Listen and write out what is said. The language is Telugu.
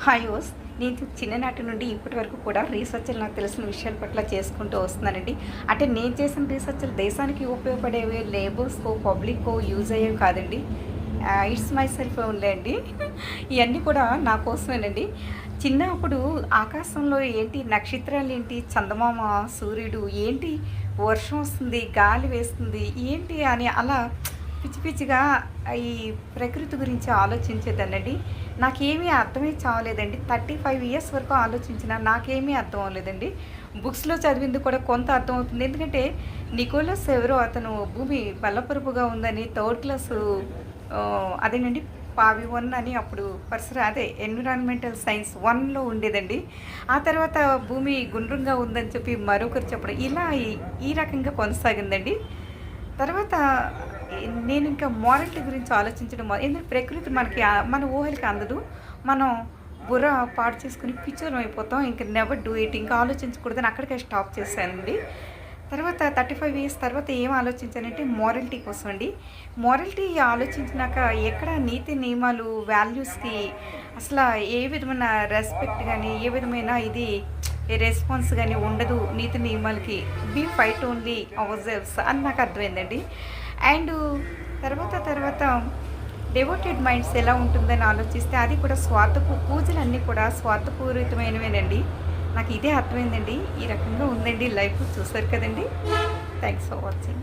హాయ్ ఓస్ నేను చిన్ననాటి నుండి ఇప్పటి వరకు కూడా రీసెర్చ్లు నాకు తెలిసిన విషయాల పట్ల చేసుకుంటూ వస్తున్నానండి. అంటే నేను చేసిన రీసెర్చ్లు దేశానికి ఉపయోగపడేవి, లేబర్స్కో పబ్లిక్కో యూజ్ అయ్యేవి కాదండి. ఇట్స్ మై సెల్ఫ్ ఓన్లీ అండి. ఇవన్నీ కూడా నా కోసమేనండి. చిన్నప్పుడు ఆకాశంలో ఏంటి నక్షత్రాలు ఏంటి, చందమామ, సూర్యుడు ఏంటి, వర్షం వస్తుంది, గాలి వేస్తుంది ఏంటి అని అలా పిచ్చి పిచ్చిగా ఈ ప్రకృతి గురించి ఆలోచించేదానండి. నాకేమీ అర్థమే చావలేదండి. 35 ఇయర్స్ వరకు ఆలోచించినా నాకేమీ అర్థం అవ్వలేదండి. బుక్స్లో చదివింది కూడా కొంత అర్థమవుతుంది. ఎందుకంటే నికోలస్ ఎవరో అతను భూమి బల్లపరుపుగా ఉందని థర్డ్ క్లాసు అదేనండి పావి 1 అని అప్పుడు అదే ఎన్విరాన్మెంటల్ సైన్స్ 1లో ఉండేదండి. ఆ తర్వాత భూమి గుండ్రంగా ఉందని చెప్పి మరొకరు చెప్పడం ఇలా ఈ రకంగా కొనసాగిందండి. తర్వాత నేను ఇంకా మారాలిటీ గురించి ఆలోచించడం ఎందుకంటే ప్రకృతి మనకి మన ఊహలకి అందదు. మనం బుర్ర పాడు చేసుకుని పిచ్చోరం అయిపోతాం. ఇంకా నెవర్ డూ ఇట్, ఇంకా ఆలోచించకూడదని అక్కడికే స్టాప్ చేశానండి. తర్వాత 35 ఇయర్స్ తర్వాత ఏం ఆలోచించానంటే మారాలిటీ కోసం అండి. మారాలిటీ ఆలోచించినాక ఎక్కడ నీతి నియమాలు వాల్యూస్కి అసలు ఏ విధమైన రెస్పెక్ట్ కానీ ఏ విధమైన ఇది రెస్పాన్స్ కానీ ఉండదు నీతి నియమాలకి. Be fight only our selfs అని నాకు అర్థమైందండి. అండ్ తర్వాత డివోటెడ్ మైండ్స్ ఎలా ఉంటుందని ఆలోచిస్తే అది కూడా పూజలన్నీ కూడా స్వార్థపూరితమైనవేనండి. నాకు ఇదే అర్థమైందండి. ఈ రకంగా ఉందండి లైఫ్. చూసారు కదండి. Thanks for watching.